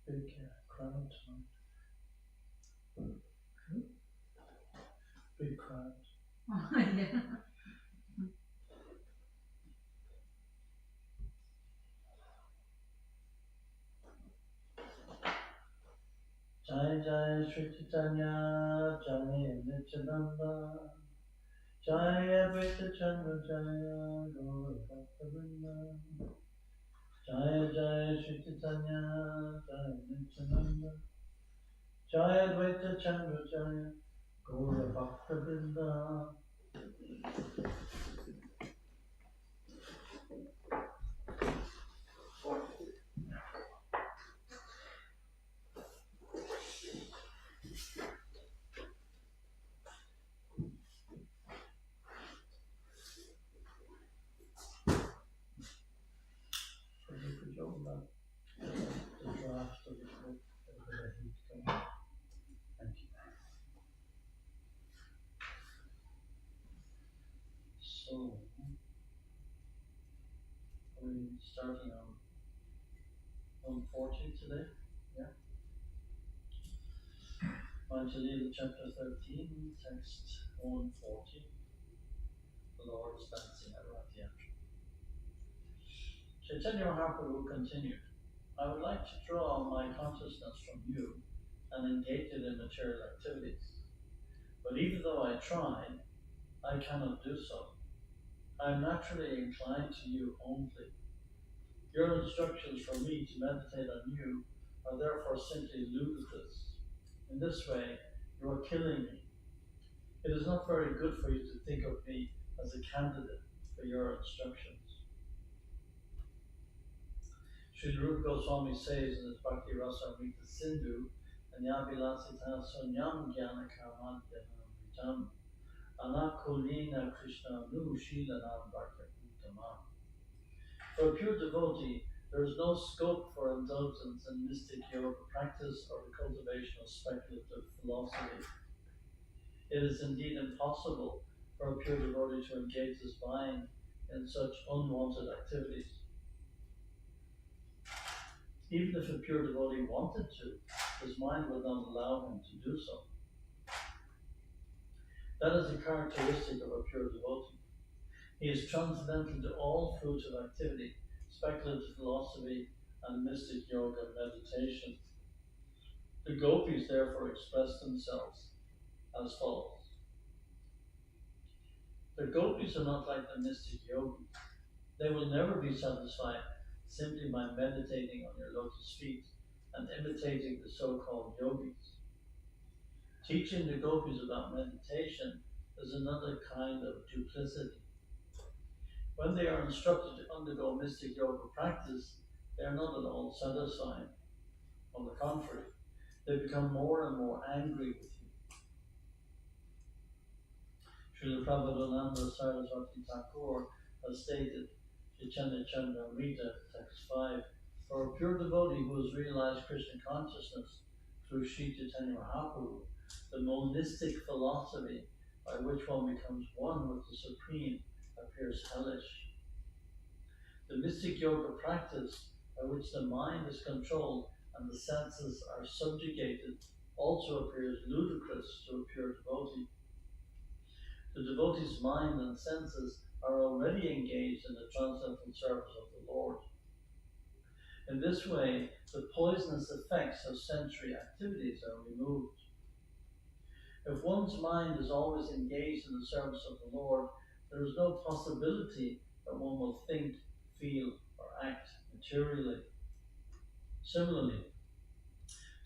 Big crowd tonight. Big crowd. Oh, yeah. Jai Jai Sri Chaitanya, Jai Nityananda, Jai Advaita Chandra Jaya, Gaura Bhakta Vrinda. Jai Jai Sri Chaitanya, Jai Nityananda, Jai Advaita Chandra Jaya, Gaura Bhakta Vrinda. Forgive the joke about the draft of the book, a bit of heat coming. Thank you. So, are we starting on 140 today? Yeah. Anjali, chapter 13, text 140. The Lord is dancing around the entry. Chaitanya Mahaprabhu continued, I would like to draw my consciousness from you and engage it in material activities. But even though I try, I cannot do so. I am naturally inclined to you only. Your instructions for me to meditate on you are therefore simply ludicrous. In this way, you are killing me. It is not very good for you to think of me as a candidate for your instructions. Sri Rupa Goswami says in his Bhakti Rasamrita Sindhu, Anyabilasita Sunyam Jnana Karmadyanam Vitam Anakulina Krishna Nu Shilanam Bhakti Uttama. For a pure devotee, there is no scope for indulgence in mystic yoga practice or the cultivation of speculative philosophy. It is indeed impossible for a pure devotee to engage his mind in such unwanted activities. Even if a pure devotee wanted to, his mind would not allow him to do so. That is a characteristic of a pure devotee. He is transcendental to all fruitive activity, speculative philosophy, and mystic yoga meditation. The gopis therefore express themselves as follows. The gopis are not like the mystic yogis. They will never be satisfied simply by meditating on your lotus feet and imitating the so-called yogis. Teaching the gopis about meditation is another kind of duplicity. When they are instructed to undergo mystic yoga practice, they are not at all satisfied. On the contrary, they become more and more angry with you. Srila Prabhupada Saraswati Thakur has stated, Charitamrita, text 5, for a pure devotee who has realized Krishna consciousness through Sri Chaitanya Mahaprabhu, the monistic philosophy by which one becomes one with the Supreme appears hellish. The mystic yoga practice by which the mind is controlled and the senses are subjugated also appears ludicrous to a pure devotee. The devotee's mind and senses are already engaged in the transcendental service of the Lord. In this way, the poisonous effects of sensory activities are removed. If one's mind is always engaged in the service of the Lord, there is no possibility that one will think, feel, or act materially. Similarly,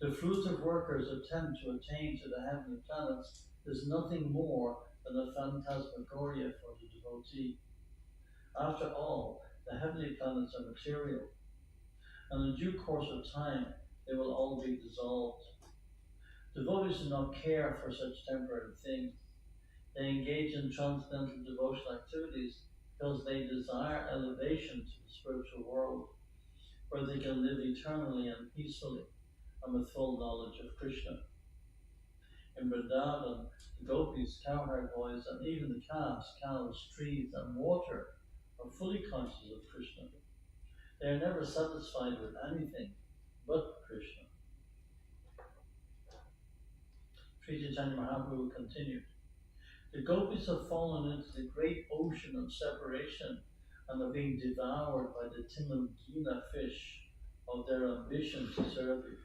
the fruitive worker's attempt to attain to the heavenly planets is nothing more than a phantasmagoria for the devotee. After all, the heavenly planets are material, and in due course of time they will all be dissolved. Devotees do not care for such temporary things. They engage in transcendental devotional activities because they desire elevation to the spiritual world, where they can live eternally and peacefully and with full knowledge of Krishna. In Vrindavan, the gopis, cowherd boys, and even the calves, cows, trees, and water are fully conscious of Krishna. They are never satisfied with anything but Krishna. Sri Chaitanya Mahaprabhu continued, the gopis have fallen into the great ocean of separation and are being devoured by the Timangina fish of their ambition to serve you.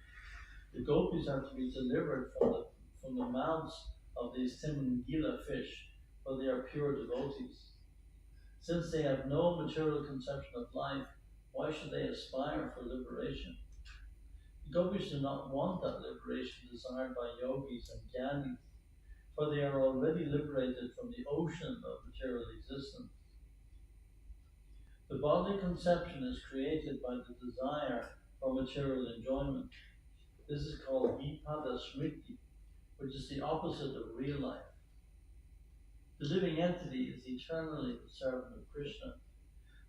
The gopis are to be delivered from the mouths of these Timangila fish, for they are pure devotees. Since they have no material conception of life, why should they aspire for liberation? The gopis do not want that liberation desired by yogis and jnanis, for they are already liberated from the ocean of material existence. The bodily conception is created by the desire for material enjoyment. This is called vipada smriti, which is the opposite of real life. The living entity is eternally the servant of Krishna,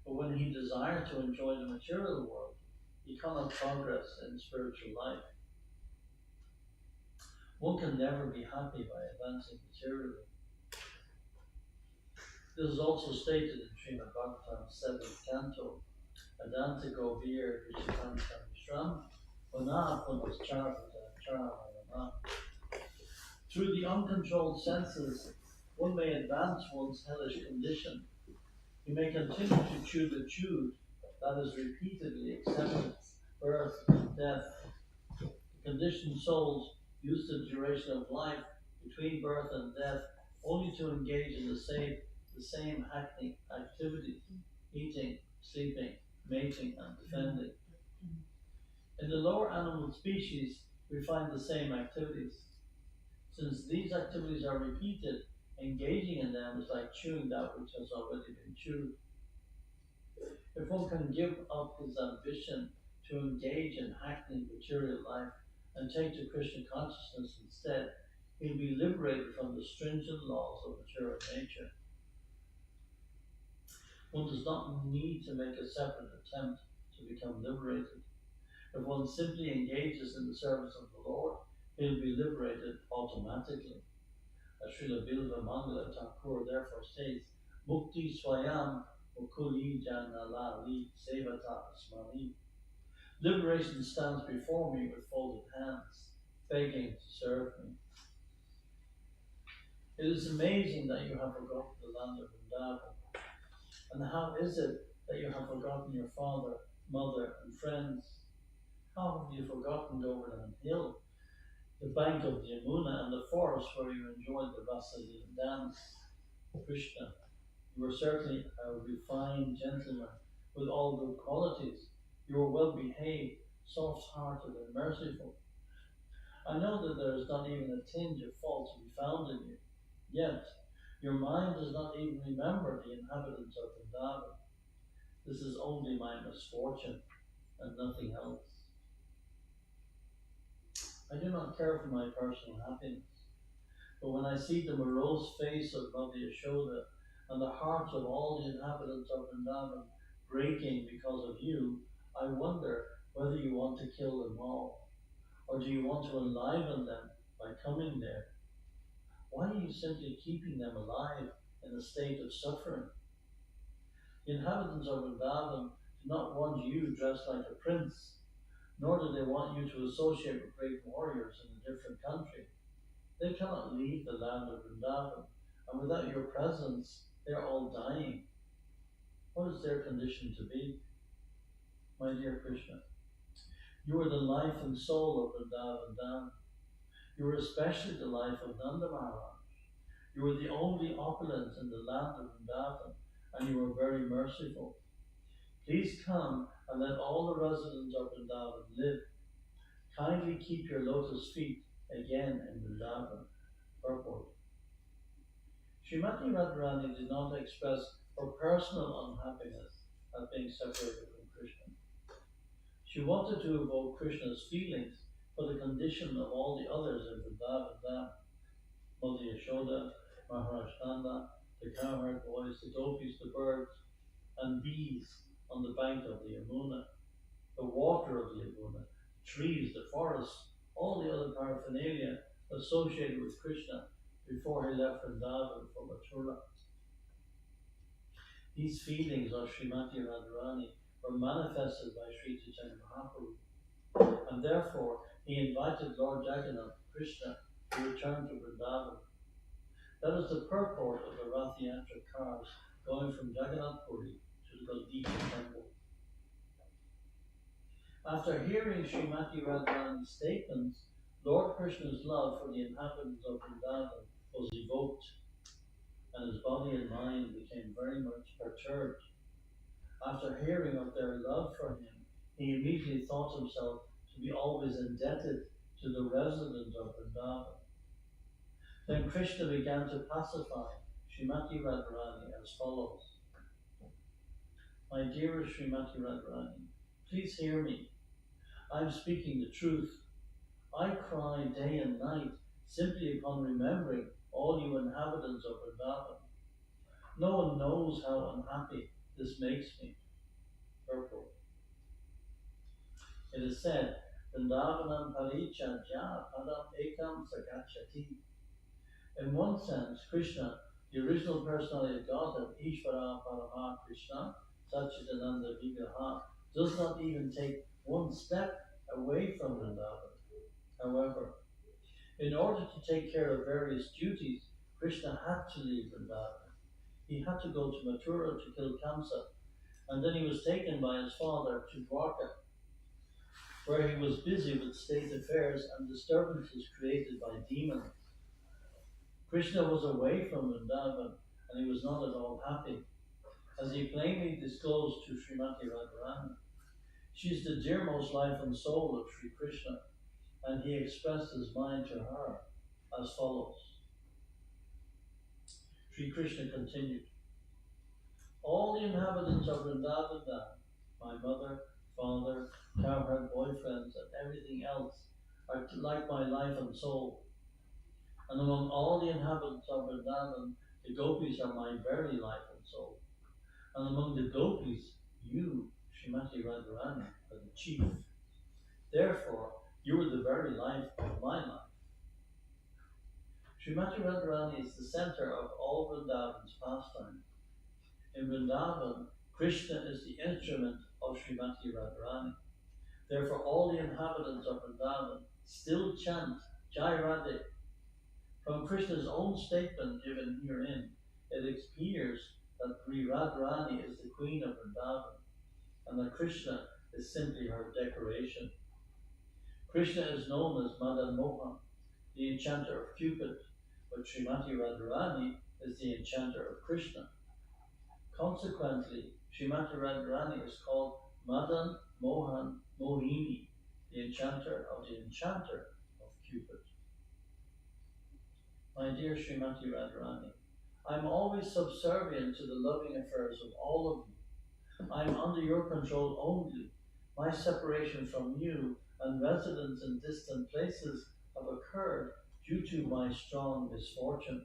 but when he desires to enjoy the material world, he cannot progress in spiritual life. One can never be happy by advancing materially. This is also stated in Srimad Bhagavatam's 7th canto, Adanta Govir Vishikam Samishram, Vana Punas Charitamrita Charitamrita. Through the uncontrolled senses, one may advance one's hellish condition. He may continue to chew the tube that is repeatedly accepted, birth, death. The conditioned souls use the duration of life between birth and death only to engage in the same activities, eating, sleeping, mating, and defending. In the lower animal species, we find the same activities. Since these activities are repeated, engaging in them is like chewing that which has already been chewed. If one can give up his ambition to engage in hackneyed material life and take to Krishna consciousness instead, he'll be liberated from the stringent laws of material nature. One does not need to make a separate attempt to become liberated. If one simply engages in the service of the Lord, he'll be liberated automatically. As Srila Bilva Mangala Thakur therefore states, Mukti Swayam Mukuli Janalali Sevata Smani. Liberation stands before me with folded hands, begging to serve me. It is amazing that you have forgotten the land of Vrindavan. And how is it that you have forgotten your father, mother, and friends? How have you forgotten Govardhan Hill, the bank of the Yamuna, and the forest where you enjoyed the Vasalila dance? Krishna, you were certainly a refined gentleman with all good qualities. You were well behaved, soft-hearted, and merciful. I know that there is not even a tinge of fault to be found in you. Yet, your mind does not even remember the inhabitants of Vrindavan. This is only my misfortune and nothing else. I do not care for my personal happiness, but when I see the morose face of Mother Yashoda and the hearts of all the inhabitants of Vrindavan breaking because of you, I wonder whether you want to kill them all, or do you want to enliven them by coming there? Why are you simply keeping them alive in a state of suffering? The inhabitants of Vrindavan do not want you dressed like a prince, nor do they want you to associate with great warriors in a different country. They cannot leave the land of Vrindavan, and without your presence, they are all dying. What is their condition to be? My dear Krishna, you are the life and soul of Vrindavan Dham. You are especially the life of Nanda Maharaj. You are the only opulence in the land of Vrindavan, and you are very merciful. Please come and let all the residents of Vrindavan live. Kindly keep your lotus feet again in Vrindavan. Purport. Srimati Radharani did not express her personal unhappiness at being separated from Krishna. She wanted to evoke Krishna's feelings for the condition of all the others in Vrindavan Dham. Mother Yashoda, Maharaj Nanda, the cowherd boys, the gopis, the birds, and bees on the bank of the Yamuna, the water of the Yamuna, the trees, the forests, all the other paraphernalia associated with Krishna before he left Vrindavan for Mathura. These feelings of Srimati Radharani were manifested by Sri Chaitanya Mahaprabhu, and therefore he invited Lord Jagannath Krishna to return to Vrindavan. That is the purport of the Rath Yatra cars going from Jagannath Puri to the Gandhika temple. After hearing Srimati Radharani's statements, Lord Krishna's love for the inhabitants of Vrindavan was evoked, and his body and mind became very much perturbed. After hearing of their love for him, he immediately thought himself to be always indebted to the residents of Vrindavan. Then Krishna began to pacify Srimati Radharani as follows. My dearest Srimati Radharani, please hear me. I am speaking the truth. I cry day and night simply upon remembering all you inhabitants of Vrindavan. No one knows how unhappy this makes me. Purport. It is said, Vrindavanam parichajya padam ekam sagachati. In one sense, Krishna, the original personality of Godhead, Ishvara Parama Krishna, Satchidananda Vigraha, does not even take one step away from Vrindavan. However, in order to take care of various duties, Krishna had to leave Vrindavan. He had to go to Mathura to kill Kamsa, and then he was taken by his father to Dwarka, where he was busy with state affairs and disturbances created by demons. Krishna was away from Vrindavan, and he was not at all happy, as he plainly disclosed to Srimati Radharani. She is the dearmost life and soul of Sri Krishna, and he expressed his mind to her as follows. Sri Krishna continued, all the inhabitants of Vrindavan, my mother, father, cowherd boyfriends, and everything else, are like my life and soul. And among all the inhabitants of Vrindavan, the gopis are my very life and soul. And among the gopis, you, Srimati Radharani, are the chief. Therefore, you are the very life of my life. Srimati Radharani is the center of all Vrindavan's pastime. In Vrindavan, Krishna is the instrument of Srimati Radharani. Therefore, all the inhabitants of Vrindavan still chant Jai Radhe. From Krishna's own statement given herein, it appears that Sri Radharani is the queen of Vrindavan, and that Krishna is simply her decoration. Krishna is known as Madan Mohan, the enchanter of Cupid, but Srimati Radharani is the enchanter of Krishna. Consequently, Srimati Radharani is called Madan Mohan Mohini, the enchanter of Cupid. My dear Srimati Radharani, I am always subservient to the loving affairs of all of you. I am under your control only. My separation from you and residence in distant places have occurred due to my strong misfortune.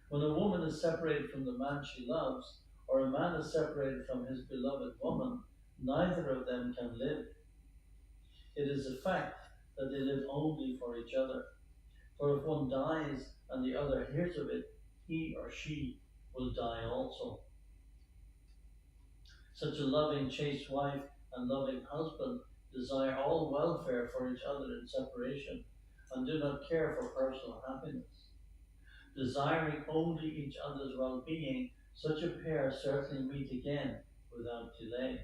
When a woman is separated from the man she loves, or a man is separated from his beloved woman, neither of them can live. It is a fact that they live only for each other. For if one dies and the other hears of it, he or she will die also. Such a loving, chaste wife and loving husband desire all welfare for each other in separation and do not care for personal happiness. Desiring only each other's well-being, such a pair certainly meet again without delay.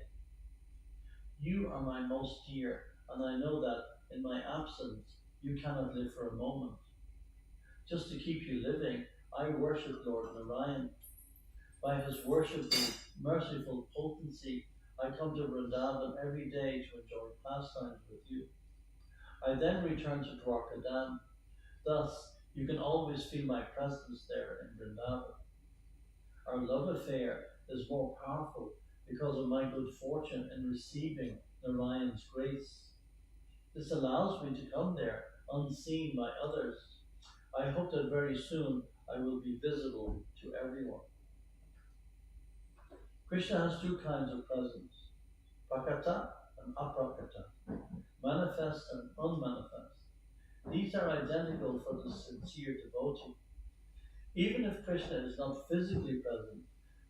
You are my most dear, and I know that in my absence you cannot live for a moment. Just to keep you living, I worship Lord Narayan. By his worshipful, merciful potency, I come to Vrindavan every day to enjoy pastimes with you. I then return to Dwarkadam. Thus, you can always feel my presence there in Vrindavan. Our love affair is more powerful because of my good fortune in receiving Narayan's grace. This allows me to come there unseen by others. I hope that very soon I will be visible to everyone. Krishna has two kinds of presence, prakata and aprakata, manifest and unmanifest. These are identical for the sincere devotee. Even if Krishna is not physically present,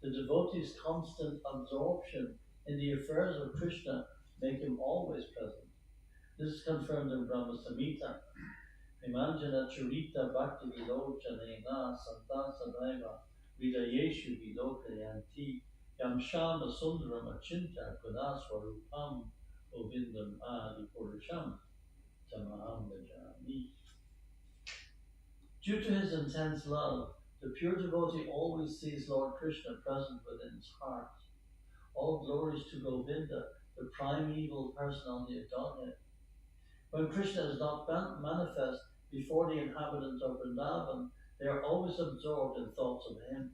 the devotee's constant absorption in the affairs of Krishna make him always present. This is confirmed in Brahma Samhita. Imanjana Charita Bhakti Vilochanena Santa Sadaiva Vidayeshu Vilokayanti Yam Shama Sundaram Achinta Gunaswarupam Govindam Adi Purusham Tamaham Bhajami. Due to his intense love, the pure devotee always sees Lord Krishna present within his heart. All glories to Govinda, the primeval personality of Godhead. When Krishna is not manifest before the inhabitants of Vrindavan, they are always absorbed in thoughts of him.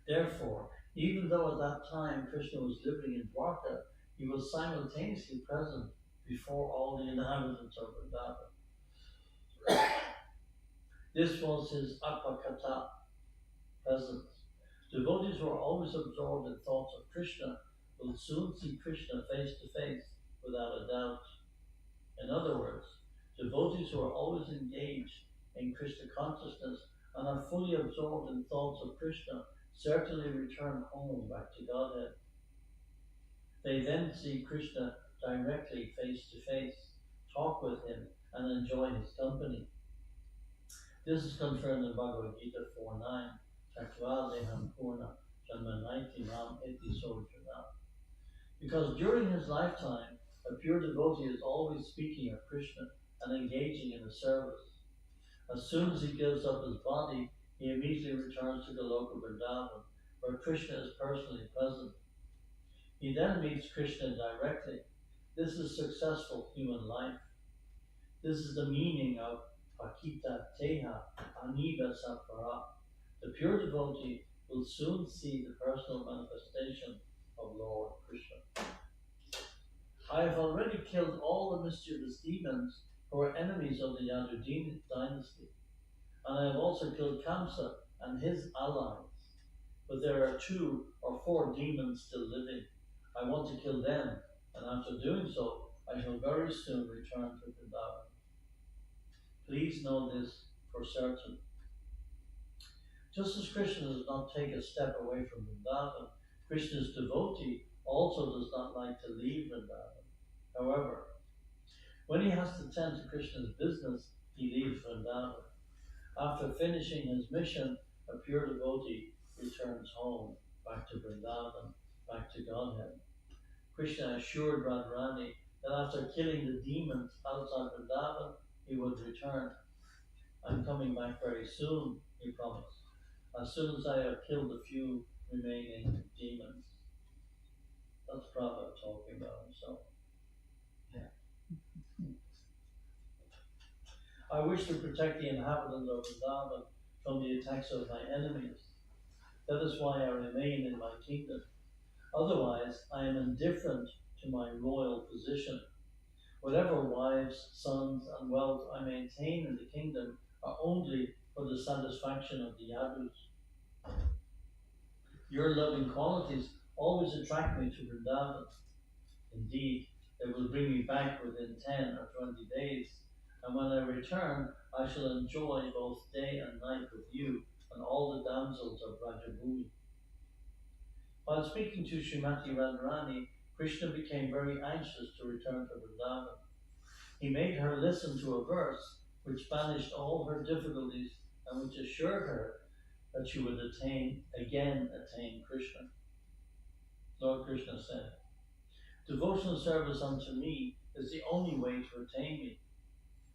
Therefore, even though at that time Krishna was living in Dwarka, he was simultaneously present before all the inhabitants of Vrindavan. This was his apakata presence. Devotees who are always absorbed in thoughts of Krishna will soon see Krishna face to face without a doubt. In other words, devotees who are always engaged in Krishna consciousness and are fully absorbed in thoughts of Krishna certainly return home back to Godhead. They then see Krishna directly face to face, talk with him, and enjoy his company. This is confirmed in Bhagavad Gita 4.9, Chatvadeham Purna Janmanaitinam Iti Sojana. Because during his lifetime, a pure devotee is always speaking of Krishna and engaging in the service. As soon as he gives up his body, he immediately returns to Goloka Vrindavan, where Krishna is personally present. He then meets Krishna directly. This is successful human life. This is the meaning of Pakita Teha Aniva Sapara. The pure devotee will soon see the personal manifestation of Lord Krishna. I have already killed all the mischievous demons who are enemies of the Yadu dynasty, and I have also killed Kamsa and his allies. But there are 2 or 4 demons still living. I want to kill them, and after doing so, I shall very soon return to Vrindavan. Please know this for certain. Just as Krishna does not take a step away from Vrindavan, Krishna's devotee also does not like to leave Vrindavan. However, when he has to tend to Krishna's business, he leaves Vrindavan. After finishing his mission, a pure devotee returns home, back to Vrindavan, back to Godhead. Krishna assured Radharani that after killing the demons outside Vrindavan, he would return. I'm coming back very soon, he promised, as soon as I have killed a few remaining demons. That's Prabhupada talking about himself. Yeah. I wish to protect the inhabitants of Vrindavan from the attacks of my enemies. That is why I remain in my kingdom. Otherwise, I am indifferent to my royal position. Whatever wives, sons, and wealth I maintain in the kingdom are only for the satisfaction of the Yadus. Your loving qualities always attract me to Vrindavan. Indeed, they will bring me back within 10 or 20 days, and when I return, I shall enjoy both day and night with you and all the damsels of Rajabhumi. While speaking to Srimati Radharani, Krishna became very anxious to return to Vrindavan. He made her listen to a verse which banished all her difficulties and which assured her that she would again attain Krishna. Lord Krishna said, "Devotional service unto me is the only way to attain me.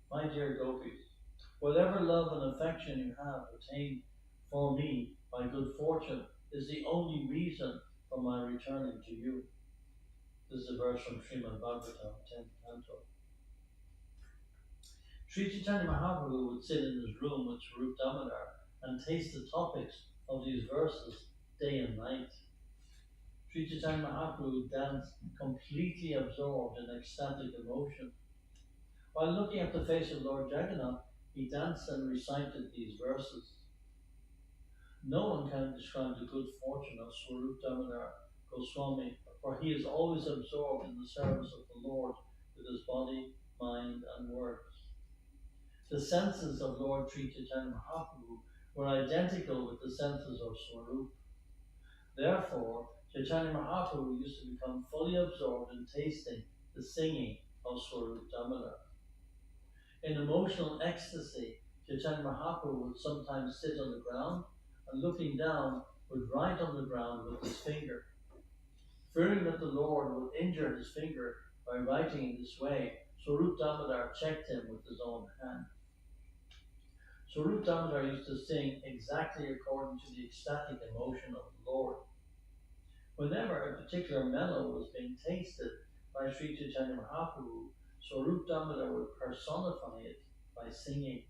My dear gopis, whatever love and affection you have attained for me by good fortune is the only reason for my returning to you." This is a verse from Srimad Bhagavatam, 10th Canto. Sri Chaitanya Mahaprabhu would sit in his room with Swarup Damodar and taste the topics of these verses day and night. Sri Chaitanya Mahaprabhu danced completely absorbed in ecstatic emotion. While looking at the face of Lord Jagannath, he danced and recited these verses. No one can describe the good fortune of Swarup Damodar Goswami, for he is always absorbed in the service of the Lord with his body, mind, and words. The senses of Lord Sri Chaitanya Mahaprabhu were identical with the senses of Swarup. Therefore, Chaitanya Mahaprabhu used to become fully absorbed in tasting the singing of Swarup Damodar. In emotional ecstasy, Chaitanya Mahaprabhu would sometimes sit on the ground and looking down would write on the ground with his finger. Fearing that the Lord would injure his finger by writing in this way, Swarup Damodar checked him with his own hand. Swarup Damodar used to sing exactly according to the ecstatic emotion of the Lord. Whenever a particular mellow was being tasted by Sri Chaitanya Mahaprabhu, Swarup Damodar would personify it by singing.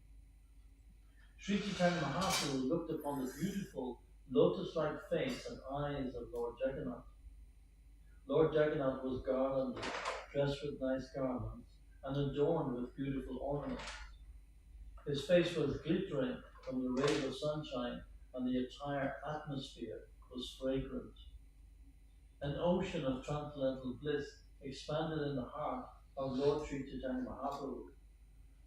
Sri Chaitanya Mahaprabhu looked upon the beautiful lotus-like face and eyes of Lord Jagannath. Lord Jagannath was garlanded, dressed with nice garments, and adorned with beautiful ornaments. His face was glittering from the rays of sunshine, and the entire atmosphere was fragrant. An ocean of transcendental bliss expanded in the heart of Lord Sri Chaitanya Mahaprabhu,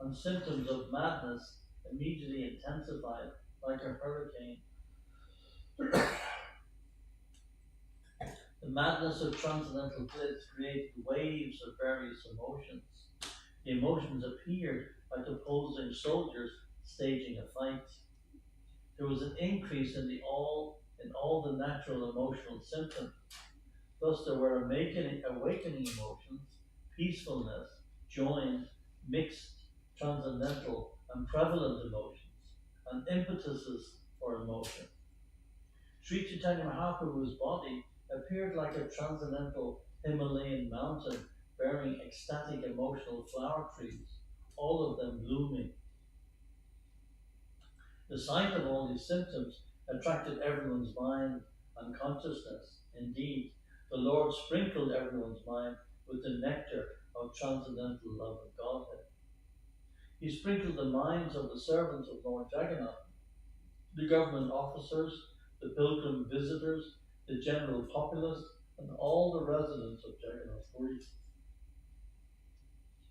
and symptoms of madness immediately intensified like a hurricane. The madness of transcendental bliss created waves of various emotions. The emotions appeared like opposing soldiers staging a fight. There was an increase in all the natural emotional symptoms. Thus there were awakening emotions, peacefulness, joined, mixed, transcendental, and prevalent emotions, and impetuses for emotion. Sri Chaitanya Mahaprabhu's body appeared like a transcendental Himalayan mountain bearing ecstatic emotional flower trees, all of them blooming. The sight of all these symptoms attracted everyone's mind and consciousness. Indeed, the Lord sprinkled everyone's mind with the nectar of transcendental love of Godhead. He sprinkled the minds of the servants of Lord Jagannath, the government officers, the pilgrim visitors, the general populace, and all the residents of Jagannath Puri.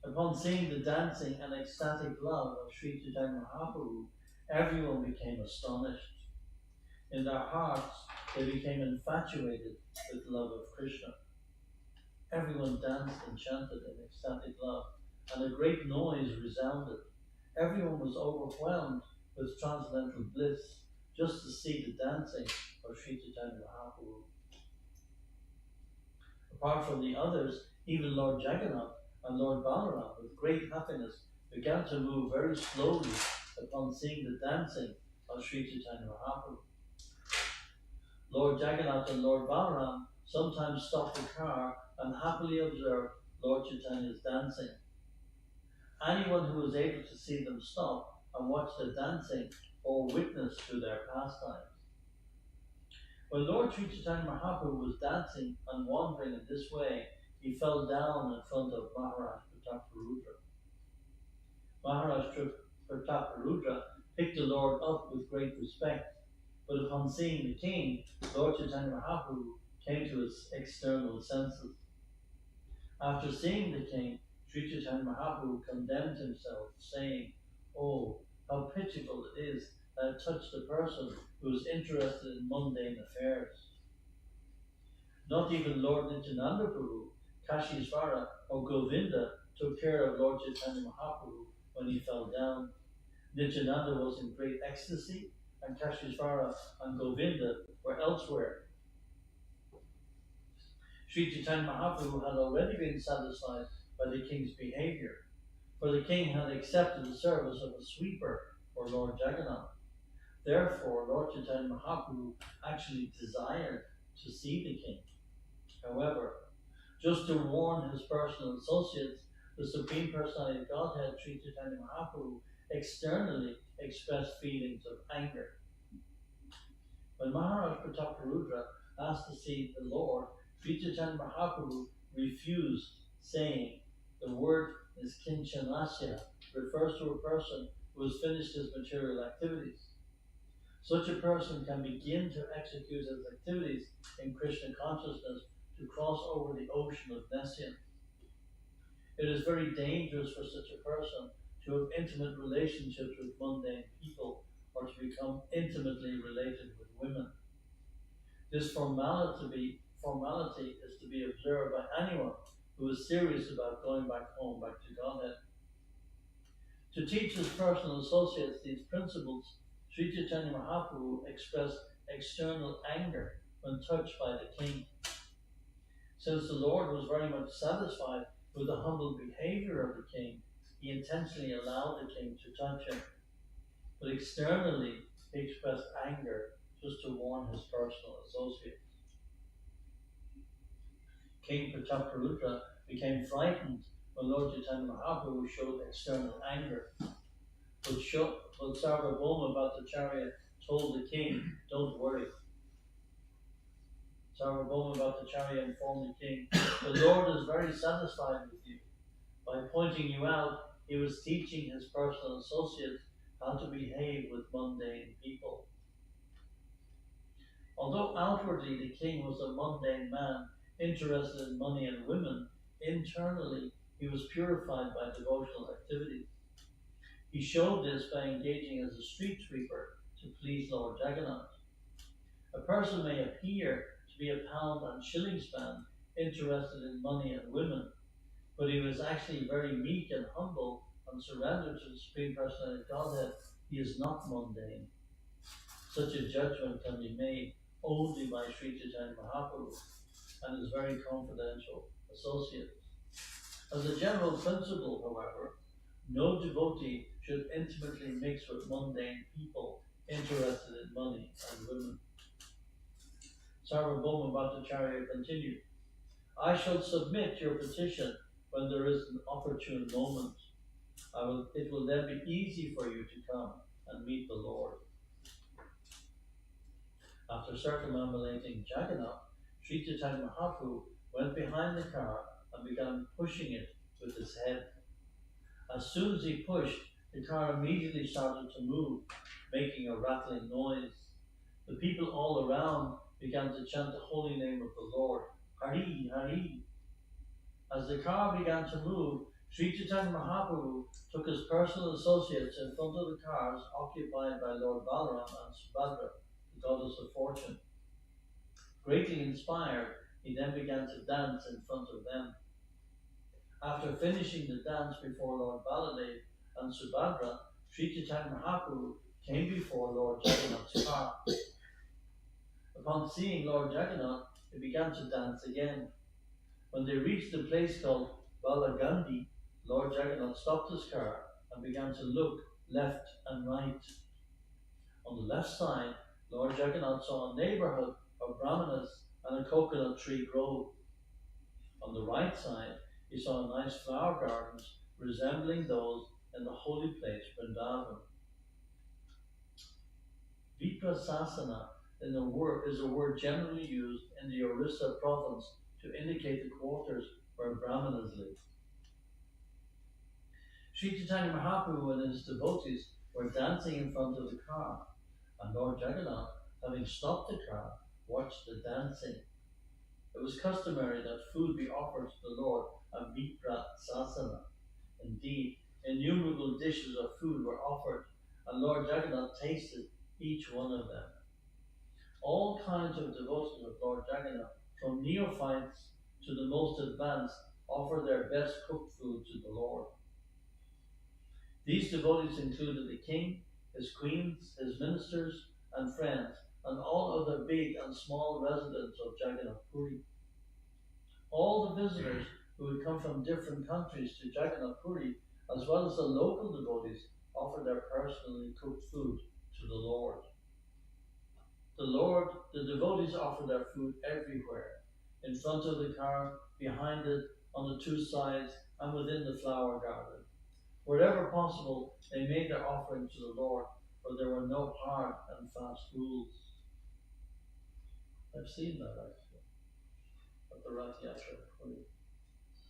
Upon seeing the dancing and ecstatic love of Sri Chaitanya Mahaprabhu, everyone became astonished. In their hearts, they became infatuated with love of Krishna. Everyone danced and chanted in ecstatic love, and a great noise resounded. Everyone was overwhelmed with transcendental bliss just to see the dancing of Sri Chaitanya Mahaprabhu. Apart from the others, even Lord Jagannath and Lord Balaram, with great happiness, began to move very slowly upon seeing the dancing of Sri Chaitanya Mahaprabhu. Lord Jagannath and Lord Balaram sometimes stopped the car and happily observed Lord Chaitanya's dancing. Anyone who was able to see them stop and watch the dancing bore witness to their pastimes. When Lord Sri Chaitanya Mahaprabhu was dancing and wandering in this way, he fell down in front of Maharaj Prataparudra. Maharaj Prataparudra picked the Lord up with great respect, but upon seeing the king, Lord Chaitanya Mahaprabhu came to his external senses. After seeing the king, Sri Chaitanya Mahaprabhu condemned himself, saying, "Oh, how pitiful it is that I have touched a person who is interested in mundane affairs." Not even Lord Nityananda Prabhu, Kashishvara, or Govinda took care of Lord Chaitanya Mahaprabhu when he fell down. Nityananda was in great ecstasy, and Kashishvara and Govinda were elsewhere. Sri Chaitanya Mahaprabhu had already been satisfied by the king's behavior, for the king had accepted the service of a sweeper for Lord Jagannath. Therefore, Lord Chaitanya Mahaprabhu actually desired to see the king. However, just to warn his personal associates, the Supreme Personality of Godhead, Sri Chaitanya Mahaprabhu, externally expressed feelings of anger. When Maharaj Pratapparudra asked to see the Lord, Sri Chaitanya Mahaprabhu refused, saying, the word is kinchanasya, refers to a person who has finished his material activities. Such a person can begin to execute his activities in Krishna consciousness to cross over the ocean of nescience. It is very dangerous for such a person to have intimate relationships with mundane people or to become intimately related with women. This formality is to be observed by anyone who is serious about going back home, back to Godhead. To teach his personal associates these principles, Sri Chaitanya Mahaprabhu expressed external anger when touched by the king. Since the Lord was very much satisfied with the humble behavior of the king, he intentionally allowed the king to touch him. But externally, he expressed anger just to warn his personal associates. King Pratapparudra became frightened when Lord Chaitanya Mahaprabhu showed external anger. But Sarvabhauma Bhattacharya told the king, don't worry. Sarvabhauma Bhattacharya informed the king, the Lord is very satisfied with you. By pointing you out, he was teaching his personal associates how to behave with mundane people. Although outwardly the king was a mundane man, interested in money and women, internally he was purified by devotional activities. He showed this by engaging as a street sweeper to please Lord Jagannath. A person may appear to be a pound and shillings man, interested in money and women, but he was actually very meek and humble and surrendered to the Supreme Personality of Godhead. He is not mundane. Such a judgment can be made only by Sri Chaitanya Mahaprabhu and his very confidential associates. As a general principle, however, no devotee should intimately mix with mundane people interested in money and women. Sarvabhauma Bhattacharya continued, I shall submit your petition when there is an opportune moment. It will then be easy for you to come and meet the Lord. After circumambulating Jagannath, Sri Chaitanya Mahaprabhu went behind the car and began pushing it with his head. As soon as he pushed, the car immediately started to move, making a rattling noise. The people all around began to chant the holy name of the Lord, Hari, Hari. As the car began to move, Sri Chaitanya Mahaprabhu took his personal associates in front of the cars occupied by Lord Balaram and Subhadra, the goddess of fortune. Greatly inspired, he then began to dance in front of them. After finishing the dance before Lord Baladev and Subhadra, Sri Chaitanya Mahaprabhu came before Lord Jagannath's car. Upon seeing Lord Jagannath, he began to dance again. When they reached a place called Balagandhi, Lord Jagannath stopped his car and began to look left and right. On the left side, Lord Jagannath saw a neighborhood of Brahmanas and a coconut tree grove. On the right side, he saw nice flower gardens resembling those in the holy place Vrindavan. Viprasasana is a word generally used in the Orissa province to indicate the quarters where Brahmanas live. Sri Chaitanya Mahaprabhu and his devotees were dancing in front of the car, and Lord Jagannath, having stopped the car, watched the dancing. It was customary that food be offered to the Lord at Viprasasana. Indeed, innumerable dishes of food were offered, and Lord Jagannath tasted each one of them. All kinds of devotees of Lord Jagannath from neophytes to the most advanced, offer their best cooked food to the Lord. These devotees included the king, his queens, his ministers, and friends, and all other big and small residents of Jagannath Puri. All the visitors who had come from different countries to Jagannath Puri, as well as the local devotees, offered their personally cooked food to the Lord. The devotees offered their food everywhere, in front of the car, behind it, on the two sides, and within the flower garden. Wherever possible, they made their offering to the Lord, for there were no hard and fast rules. I've seen that actually at the Rath Yatra, where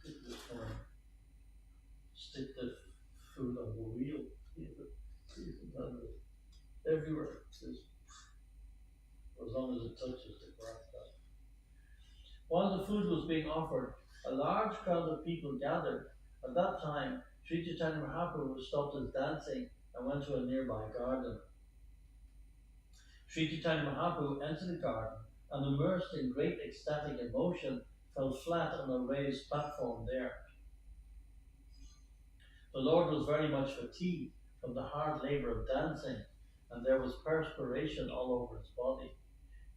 people just come and stick the food on the wheel, everywhere, just as long as it touches the grass. While the food was being offered, a large crowd of people gathered. At that time, Sri Chaitanya Mahaprabhu stopped his dancing and went to a nearby garden. Sri Chaitanya Mahaprabhu entered the garden and, immersed in great ecstatic emotion, fell flat on a raised platform there. The Lord was very much fatigued from the hard labor of dancing, and there was perspiration all over his body.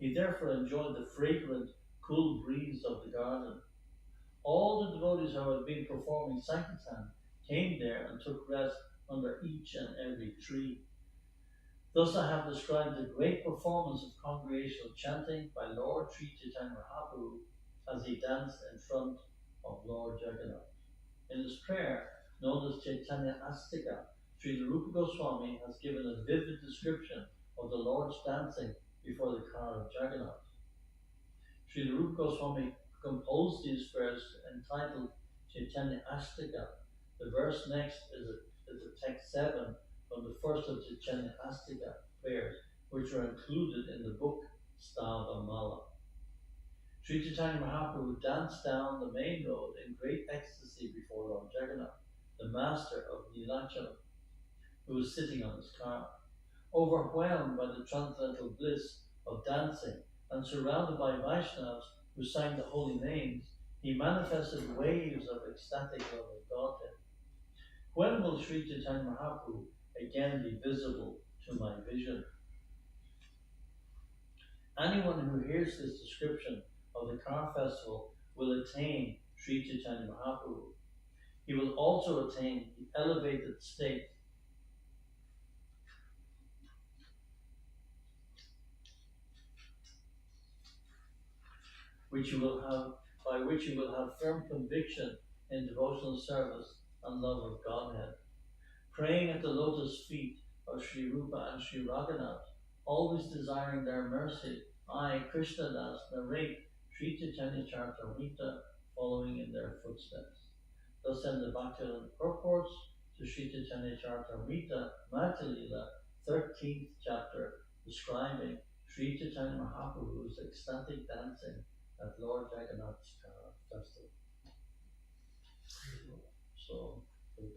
He therefore enjoyed the fragrant, cool breeze of the garden. All the devotees who had been performing Sankirtan came there and took rest under each and every tree. Thus I have described the great performance of congregational chanting by Lord Sri Chaitanya Mahaprabhu as he danced in front of Lord Jagannath. In his prayer, known as Chaitanya Astika, Sri Rupa Goswami has given a vivid description of the Lord's dancing before the car of Jagannath. Sri Rupa Goswami composed these prayers entitled Chaitanya Astika. The verse next is a text 7 from the first of Chaitanya Astika prayers, which are included in the book Stava Mala. Sri Chaitanya Mahaprabhu danced down the main road in great ecstasy before Lord Jagannath, the master of Nilachalam, who was sitting on his car. Overwhelmed by the transcendental bliss of dancing and surrounded by Vaishnavas who sang the holy names, he manifested waves of ecstatic love of Godhead. When will Sri Chaitanya Mahaprabhu again be visible to my vision? Anyone who hears this description of the car festival will attain Sri Chaitanya Mahaprabhu. He will also attain the elevated state by which you will have firm conviction in devotional service and love of Godhead. Praying at the lotus feet of Sri Rupa and Sri Raghunath, always desiring their mercy, I, Krishna Das, narrate Sri Chaitanya Charitamrita, following in their footsteps. Thus end the Bhaktivedanta purports to Sri Chaitanya Charitamrita, Madhya Lila, 13th chapter, describing Sri Chaitanya Mahaprabhu's ecstatic dancing at Lord Jagannath's festival. So, we'll